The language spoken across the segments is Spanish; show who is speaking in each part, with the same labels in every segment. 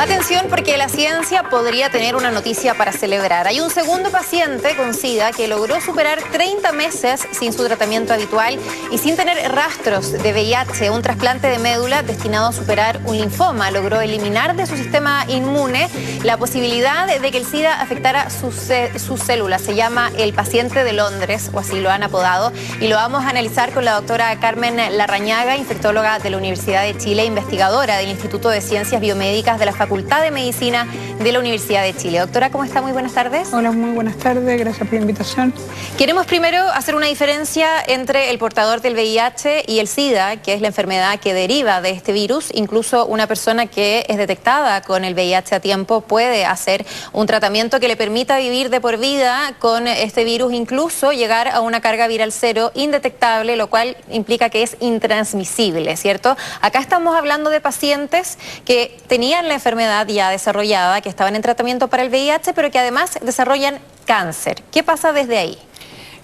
Speaker 1: Atención, porque la ciencia podría tener una noticia para celebrar. Hay un segundo paciente con SIDA que logró superar 30 meses sin su tratamiento habitual y sin tener rastros de VIH. Un trasplante de médula destinado a superar un linfoma logró eliminar de su sistema inmune la posibilidad de que el SIDA afectara sus células. Se llama el paciente de Londres, o así lo han apodado, y lo vamos a analizar con la doctora Carmen Larrañaga, infectóloga de la Universidad de Chile, investigadora del Instituto de Ciencias Biomédicas de la Facultad de Medicina de la Universidad de Chile. Doctora, ¿cómo está? Muy buenas tardes.
Speaker 2: Hola, muy buenas tardes. Gracias por la invitación.
Speaker 1: Queremos primero hacer una diferencia entre el portador del VIH y el SIDA, que es la enfermedad que deriva de este virus. Incluso una persona que es detectada con el VIH a tiempo puede hacer un tratamiento que le permita vivir de por vida con este virus, incluso llegar a una carga viral cero indetectable, lo cual implica que es intransmisible, ¿cierto? Acá estamos hablando de pacientes que tenían la enfermedad ya desarrollada, que estaban en tratamiento para el VIH, pero que además desarrollan cáncer. ¿Qué pasa desde ahí?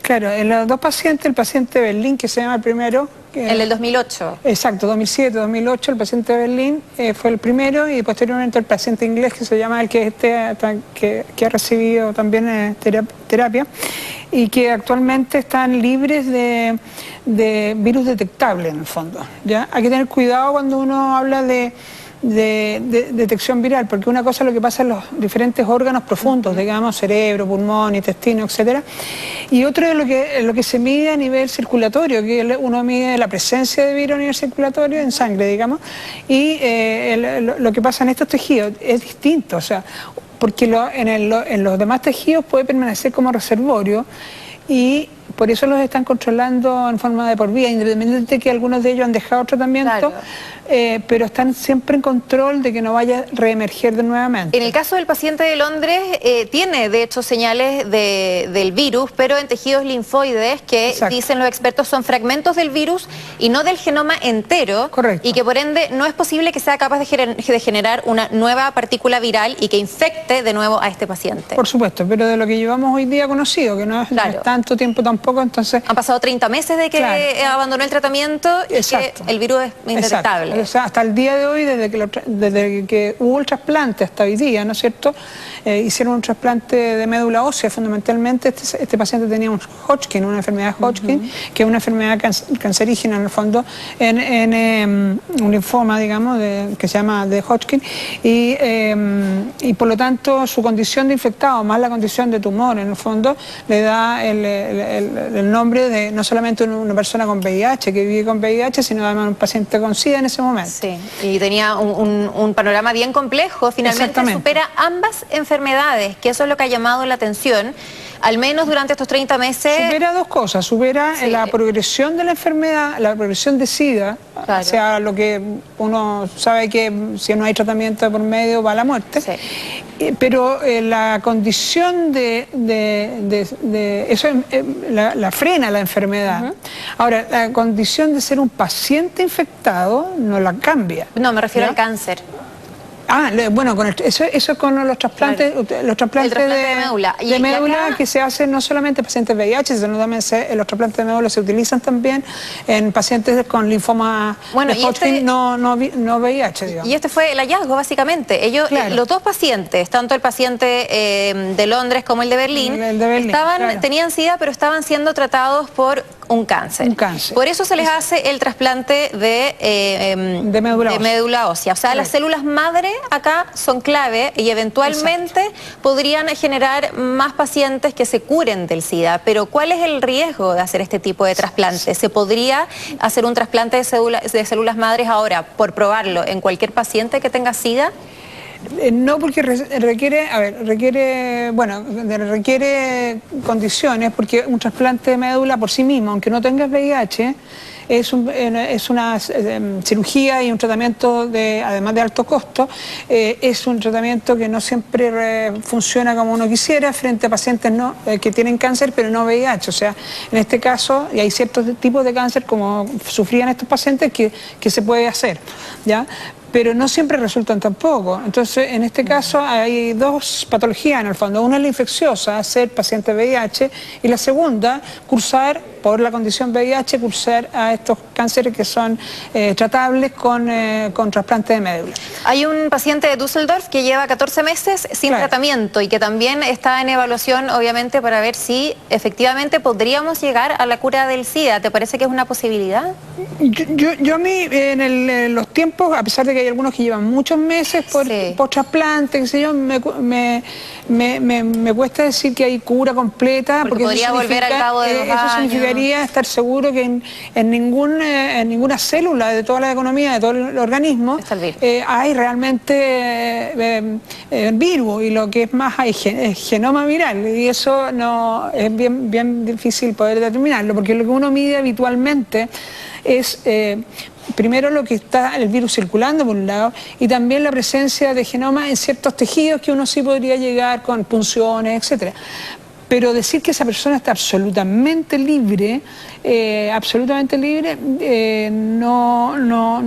Speaker 2: Claro, en los dos pacientes, el paciente de Berlín, que se llama el primero...
Speaker 1: El del 2008.
Speaker 2: Exacto, 2007, 2008, el paciente de Berlín fue el primero, y posteriormente el paciente inglés, que se llama el que ha recibido también terapia, y que actualmente están libres de virus detectable en el fondo, ¿ya? Hay que tener cuidado cuando uno habla de detección viral, porque una cosa es lo que pasa en los diferentes órganos profundos, digamos, cerebro, pulmón, intestino, etcétera, y otro es lo que se mide a nivel circulatorio, que uno mide la presencia de virus a nivel circulatorio en sangre, digamos, y lo que pasa en estos tejidos es distinto, o sea, porque en los demás tejidos puede permanecer como reservorio, y por eso los están controlando en forma de por vida, independientemente de que algunos de ellos han dejado tratamiento, claro. Pero están siempre en control de que no vaya a reemerger de nuevamente.
Speaker 1: En el caso del paciente de Londres, tiene de hecho señales del virus, pero en tejidos linfoides que, exacto, dicen los expertos, son fragmentos del virus y no del genoma entero.
Speaker 2: Correcto.
Speaker 1: Y que por ende no es posible que sea capaz de generar una nueva partícula viral y que infecte de nuevo a este paciente.
Speaker 2: Por supuesto, pero de lo que llevamos hoy día conocido, que no es, claro, no es tanto tiempo tampoco, entonces...
Speaker 1: Han pasado 30 meses de que, claro, abandonó el tratamiento y, exacto, que el virus es indetectable.
Speaker 2: Exacto. O sea, hasta el día de hoy, desde que hubo el trasplante hasta hoy día, ¿no es cierto? Hicieron un trasplante de médula ósea, fundamentalmente. Este paciente tenía un Hodgkin, una enfermedad Hodgkin, que es una enfermedad cancerígena en el fondo, en un linfoma, digamos, que se llama de Hodgkin, y por lo tanto su condición de infectado, más la condición de tumor, en el fondo, le da el nombre de no solamente una persona con VIH, que vive con VIH, sino además un paciente con SIDA en ese momento.
Speaker 1: Sí, y tenía un panorama bien complejo. Finalmente supera ambas enfermedades, que eso es lo que ha llamado la atención, al menos durante estos 30 meses.
Speaker 2: Supera dos cosas, supera, sí, la progresión de la enfermedad, la progresión de SIDA, claro, o sea, lo que uno sabe que si no hay tratamiento por medio va a la muerte, sí, pero la condición eso la frena la enfermedad. Ahora, la condición de ser un paciente infectado no la cambia.
Speaker 1: No, me refiero, ¿ya?, al cáncer.
Speaker 2: Bueno, eso con los trasplantes, claro, los trasplantes de médula, acá, que se hacen no solamente en pacientes VIH, sino también los trasplantes de médula se utilizan también en pacientes con linfoma, bueno, de Hodgkin, no VIH, digamos.
Speaker 1: Y este fue el hallazgo, básicamente. Ellos, claro, los dos pacientes, tanto el paciente de Londres como el de Berlín, claro, tenían SIDA, pero estaban siendo tratados por un cáncer. Por eso se les hace el trasplante de médula ósea. O sea, las células madre acá son clave y eventualmente, exacto, podrían generar más pacientes que se curen del SIDA. Pero ¿cuál es el riesgo de hacer este tipo de trasplante? ¿Se podría hacer un trasplante de células madres ahora, por probarlo, en cualquier paciente que tenga SIDA?
Speaker 2: No, porque requiere condiciones, porque un trasplante de médula por sí mismo, aunque no tengas VIH, es una cirugía y un tratamiento además de alto costo, es un tratamiento que no siempre funciona como uno quisiera frente a pacientes que tienen cáncer pero no VIH. O sea, en este caso, y hay ciertos tipos de cáncer como sufrían estos pacientes que se puede hacer, ¿ya? Pero no siempre resultan tampoco. Entonces, en este caso hay dos patologías en el fondo. Una es la infecciosa, ser paciente VIH, y la segunda, cursar por la condición VIH, cursar a estos cánceres que son tratables con trasplante de médula.
Speaker 1: Hay un paciente de Düsseldorf que lleva 14 meses sin tratamiento y que también está en evaluación, obviamente, para ver si efectivamente podríamos llegar a la cura del SIDA. ¿Te parece que es una posibilidad?
Speaker 2: Yo a mí, en los tiempos, a pesar de que hay algunos que llevan muchos meses por trasplante, qué sé yo, me cuesta decir que hay cura completa.
Speaker 1: Porque podría volver al cabo de 2 años.
Speaker 2: Eso significaría estar seguro que en ninguna célula de toda la economía, de todo el organismo, hay realmente virus, y lo que es más hay genoma viral, y eso no es bien difícil poder determinarlo, porque lo que uno mide habitualmente es primero lo que está el virus circulando por un lado, y también la presencia de genoma en ciertos tejidos que uno sí podría llegar con punciones, etcétera. Pero decir que esa persona está absolutamente libre, no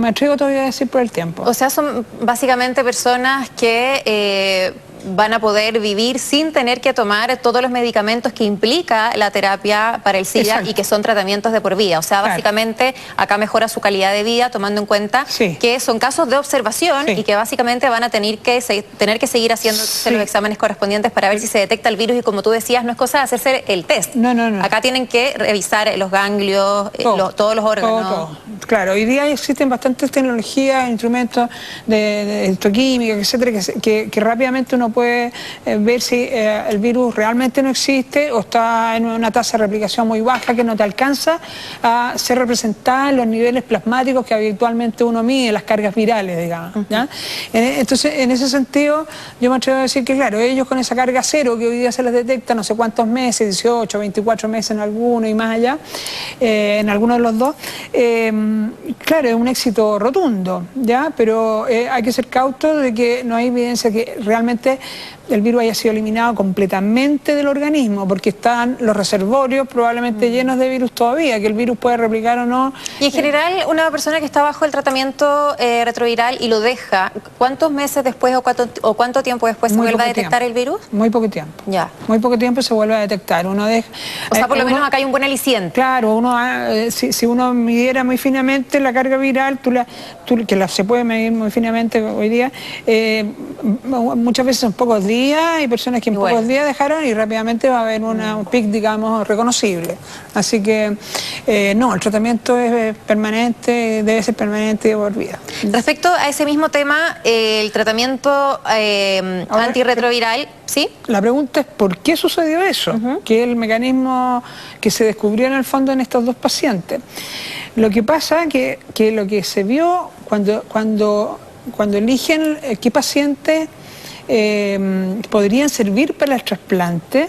Speaker 2: me atrevo todavía a decir por el tiempo.
Speaker 1: O sea, son básicamente personas que van a poder vivir sin tener que tomar todos los medicamentos que implica la terapia para el SIDA. Exacto. Y que son tratamientos de por vida. O sea, básicamente acá mejora su calidad de vida, tomando en cuenta que son casos de observación y que básicamente van a tener que seguir haciéndose los exámenes correspondientes para ver si se detecta el virus, y como tú decías, no es cosa de hacerse el test. No. Acá tienen que revisar los ganglios, todos los órganos.
Speaker 2: Todo. Claro, hoy día existen bastantes tecnologías, instrumentos de electroquímica, etcétera, que rápidamente uno puede ver si el virus realmente no existe o está en una tasa de replicación muy baja que no te alcanza a ser representada en los niveles plasmáticos que habitualmente uno mide, las cargas virales, digamos. ¿Ya? Entonces, en ese sentido, yo me atrevo a decir que, claro, ellos con esa carga cero que hoy día se les detecta no sé cuántos meses, 18, 24 meses en alguno y más allá, en alguno de los dos, claro, es un éxito rotundo, ¿ya? Pero hay que ser cauto de que no hay evidencia que realmente el virus haya sido eliminado completamente del organismo, porque están los reservorios probablemente llenos de virus todavía, que el virus puede replicar o no.
Speaker 1: Y en general, una persona que está bajo el tratamiento retroviral y lo deja, ¿cuántos meses después o cuánto tiempo después se vuelve a detectar el virus?
Speaker 2: Muy poco tiempo.
Speaker 1: Ya.
Speaker 2: Muy poco tiempo se vuelve a detectar. Uno deja,
Speaker 1: o sea, por lo menos acá hay un buen aliciente.
Speaker 2: Claro, si uno midiera muy finamente la carga viral, se puede medir muy finamente hoy día, muchas veces son pocos días, hay personas que en pocos días dejaron y rápidamente va a haber un pic, digamos, reconocible. Así que no, el tratamiento es permanente, debe ser permanente y por vida.
Speaker 1: Respecto a ese mismo tema, el tratamiento antirretroviral, ¿sí?
Speaker 2: La pregunta es ¿por qué sucedió eso? Que es el mecanismo que se descubrió en el fondo en estos dos pacientes. Lo que pasa que lo que se vio cuando eligen qué pacientes podrían servir para el trasplante,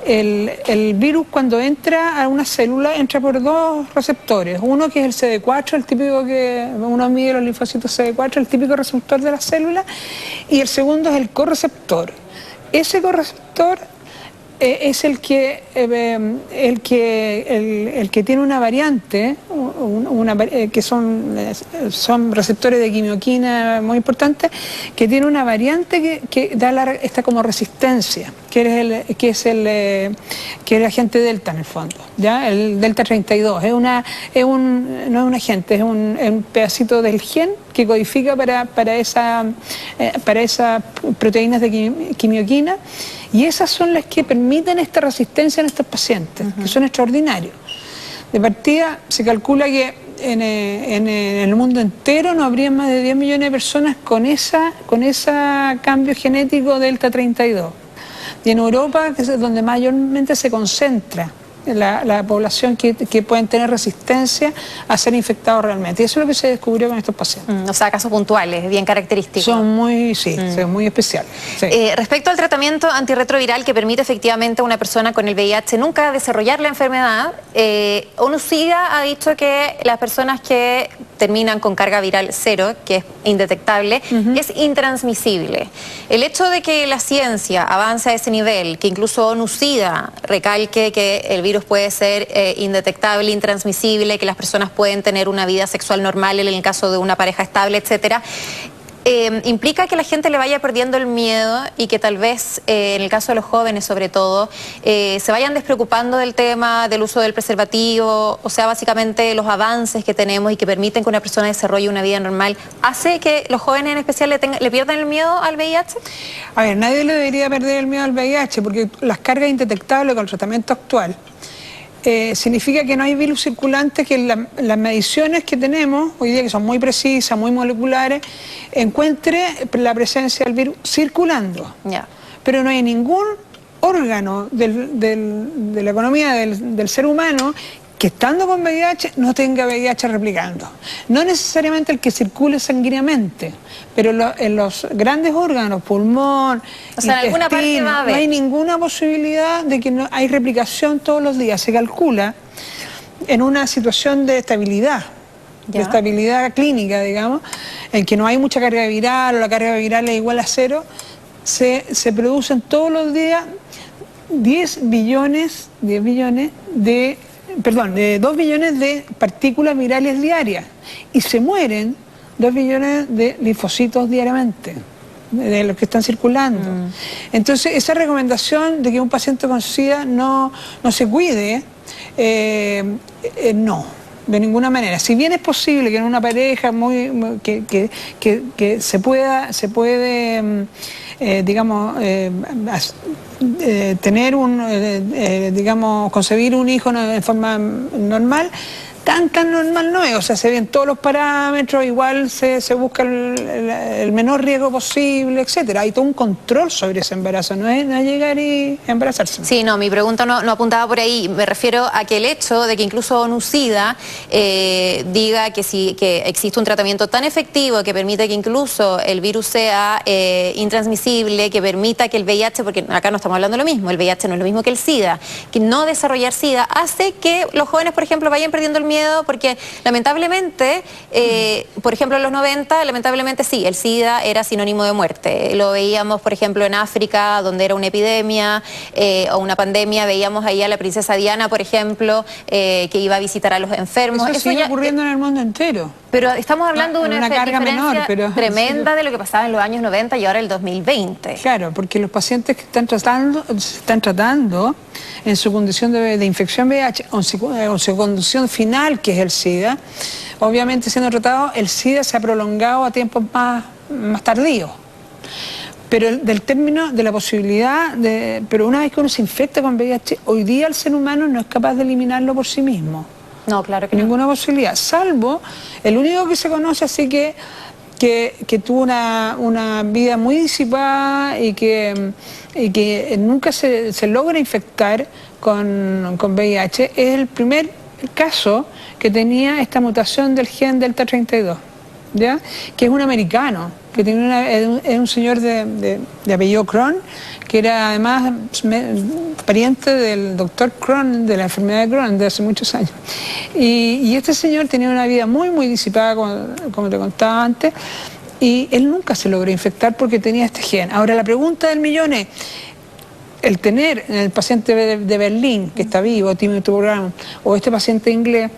Speaker 2: el virus cuando entra a una célula entra por dos receptores. Uno que es el CD4, el típico que uno mide los linfocitos CD4, el típico receptor de la célula, y el segundo es el correceptor. Ese correceptor es el que tiene una variante, que son receptores de quimioquina muy importantes, que tiene una variante que da esta como resistencia, que es el agente delta en el fondo, ¿ya? El delta 32 no es un agente, es un pedacito del gen que codifica para esas proteínas de quimioquina, y esas son las que permiten esta resistencia en estos pacientes, que son extraordinarios. De partida se calcula que en el mundo entero no habría más de 10 millones de personas con ese cambio genético delta 32. Y en Europa, que es donde mayormente se concentra la población que pueden tener resistencia a ser infectados realmente. Y eso es lo que se descubrió con estos pacientes.
Speaker 1: O sea, casos puntuales, bien característicos.
Speaker 2: Son muy especiales. Sí.
Speaker 1: Respecto al tratamiento antirretroviral que permite efectivamente a una persona con el VIH nunca desarrollar la enfermedad, ONU-SIDA ha dicho que las personas que terminan con carga viral cero, que es indetectable, es intransmisible. El hecho de que la ciencia avance a ese nivel, que incluso ONU-SIDA recalque que el virus puede ser indetectable, intransmisible, que las personas pueden tener una vida sexual normal en el caso de una pareja estable, etcétera, implica que la gente le vaya perdiendo el miedo y que tal vez, en el caso de los jóvenes sobre todo, se vayan despreocupando del tema del uso del preservativo, o sea, básicamente los avances que tenemos y que permiten que una persona desarrolle una vida normal, ¿hace que los jóvenes en especial le pierdan el miedo al VIH?
Speaker 2: A ver, nadie le debería perder el miedo al VIH porque las cargas indetectables con el tratamiento actual significa que no hay virus circulantes, que las mediciones que tenemos hoy día, que son muy precisas, muy moleculares, encuentre la presencia del virus circulando.
Speaker 1: Yeah.
Speaker 2: Pero no hay ningún órgano de la economía del ser humano que estando con VIH no tenga VIH replicando. No necesariamente el que circule sanguíneamente, pero en los grandes órganos, pulmón,
Speaker 1: o sea, en alguna parte va a haber.
Speaker 2: No hay ninguna posibilidad de que no hay replicación todos los días. Se calcula en una situación de estabilidad, de estabilidad clínica, digamos, en que no hay mucha carga viral o la carga viral es igual a 0, se producen todos los días 2 billones de partículas virales diarias y se mueren 2 billones de linfocitos diariamente, de los que están circulando. Entonces, esa recomendación de que un paciente con SIDA no se cuide, no, de ninguna manera. Si bien es posible que en una pareja que se puede digamos, tener concebir un hijo en forma normal, tan normal no es, o sea, se ven todos los parámetros, igual se busca el menor riesgo posible, etcétera. Hay todo un control sobre ese embarazo, no es llegar y embarazarse.
Speaker 1: Sí, no, mi pregunta no apuntaba por ahí, me refiero a que el hecho de que incluso ONU-SIDA diga que existe un tratamiento tan efectivo que permite que incluso el virus sea intransmisible, que permita que el VIH, porque acá no estamos hablando de lo mismo, el VIH no es lo mismo que el SIDA, que no desarrollar SIDA hace que los jóvenes, por ejemplo, vayan perdiendo el miedo, porque lamentablemente, por ejemplo en los 90, lamentablemente sí, el SIDA era sinónimo de muerte. Lo veíamos, por ejemplo, en África, donde era una epidemia o una pandemia, veíamos ahí a la princesa Diana, por ejemplo, que iba a visitar a los enfermos.
Speaker 2: Eso sigue ocurriendo en el mundo entero.
Speaker 1: Pero estamos hablando de una
Speaker 2: carga menor, pero
Speaker 1: tremenda de lo que pasaba en los años 90 y ahora el 2020.
Speaker 2: Claro, porque los pacientes que se están tratando en su condición de infección VIH o en su condición final, que es el SIDA, obviamente siendo tratado, el SIDA se ha prolongado a tiempos más tardíos. Pero del término de la posibilidad pero una vez que uno se infecta con VIH, hoy día el ser humano no es capaz de eliminarlo por sí mismo.
Speaker 1: No, claro que no.
Speaker 2: Ninguna posibilidad, salvo el único que se conoce así que tuvo una vida muy disipada y que nunca se logra infectar con VIH, es el primer caso que tenía esta mutación del gen Delta 32, ¿ya? Que es un americano, que es un señor de apellido Crohn, que era además pariente del doctor Crohn, de la enfermedad de Crohn, de hace muchos años. Y este señor tenía una vida muy disipada, como te contaba antes, y él nunca se logró infectar porque tenía este gen. Ahora, la pregunta del millón es, el tener en el paciente de Berlín, que está vivo, tiene tu programa, o este paciente inglés,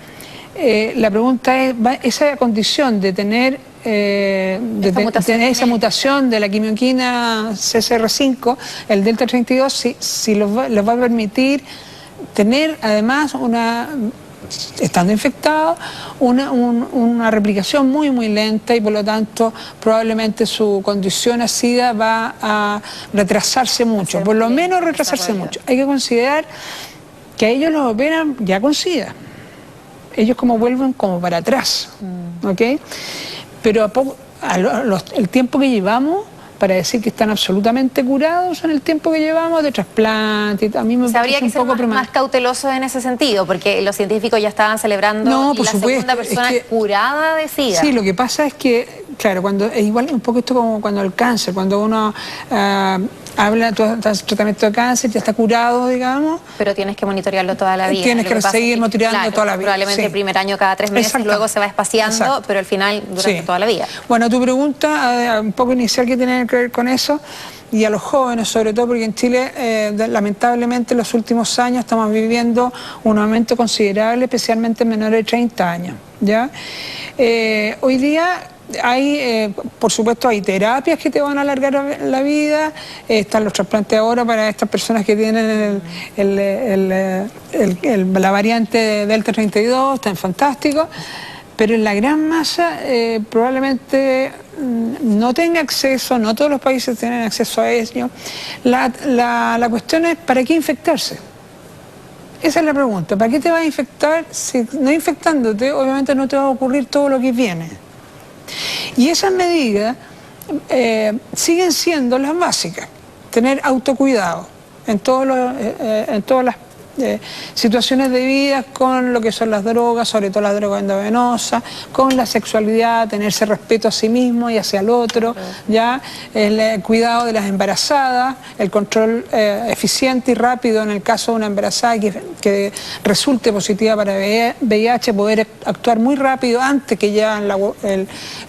Speaker 2: la pregunta es, esa condición de tener esa mutación de la quimioquina CCR5, el Delta 32, si los va a permitir tener además estando infectado, una replicación muy lenta y por lo tanto probablemente su condición a SIDA va a retrasarse mucho, por lo menos retrasarse mucho. Hay que considerar que a ellos los operan ya con SIDA. Ellos vuelven como para atrás, ¿ok? Pero el tiempo que llevamos para decir que están absolutamente curados en el tiempo que llevamos de trasplante. A mí me
Speaker 1: habría que ser más cautelosos en ese sentido, porque los científicos ya estaban celebrando la segunda persona curada de SIDA.
Speaker 2: Sí, lo que pasa es que, claro, es igual un poco esto como cuando el cáncer, cuando uno habla de tratamiento de cáncer, ya está curado, digamos.
Speaker 1: Pero tienes que monitorearlo toda la vida.
Speaker 2: Tienes que seguir monitoreando toda la vida.
Speaker 1: Probablemente el primer año cada 3 meses, luego se va espaciando, pero al final durante toda la vida.
Speaker 2: Bueno, tu pregunta, un poco inicial, que tiene que ver con eso, y a los jóvenes sobre todo, porque en Chile lamentablemente en los últimos años estamos viviendo un aumento considerable, especialmente en menores de 30 años, ¿ya? Hoy día por supuesto, hay terapias que te van a alargar la vida, están los trasplantes ahora para estas personas que tienen la variante Delta 32, están fantásticos, pero en la gran masa probablemente no tenga acceso, no todos los países tienen acceso a ello. La cuestión es, ¿para qué infectarse? Esa es la pregunta. ¿Para qué te vas a infectar? Si no infectándote, obviamente no te va a ocurrir todo lo que viene. Y esas medidas siguen siendo las básicas. Tener autocuidado en todas las situaciones de vida, con lo que son las drogas, sobre todo las drogas endovenosas, con la sexualidad, tenerse respeto a sí mismo y hacia el otro, ya el cuidado de las embarazadas, el control eficiente y rápido en el caso de una embarazada que resulte positiva para VIH, poder actuar muy rápido antes que ya el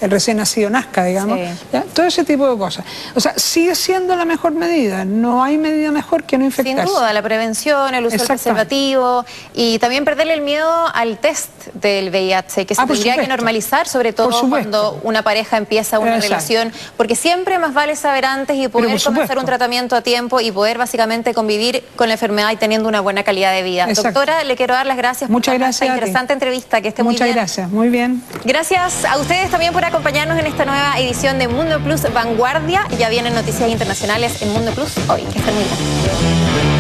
Speaker 2: recién nacido nazca, digamos, sí. ¿Ya? Todo ese tipo de cosas. O sea, sigue siendo la mejor medida, no hay medida mejor que no infectarse.
Speaker 1: Sin duda, la prevención, el uso del preservativo y también perderle el miedo al test del VIH, que se tendría que normalizar, sobre todo cuando una pareja empieza una relación, porque siempre más vale saber antes y poder comenzar un tratamiento a tiempo y poder básicamente convivir con la enfermedad y teniendo una buena calidad de vida. Doctora, le quiero dar las gracias por esta interesante entrevista, que esté muy bien.
Speaker 2: Muchas gracias, muy bien.
Speaker 1: Gracias a ustedes también por acompañarnos en esta nueva edición de Mundo Plus Vanguardia. Ya vienen noticias internacionales en Mundo Plus hoy. Que estén muy bien.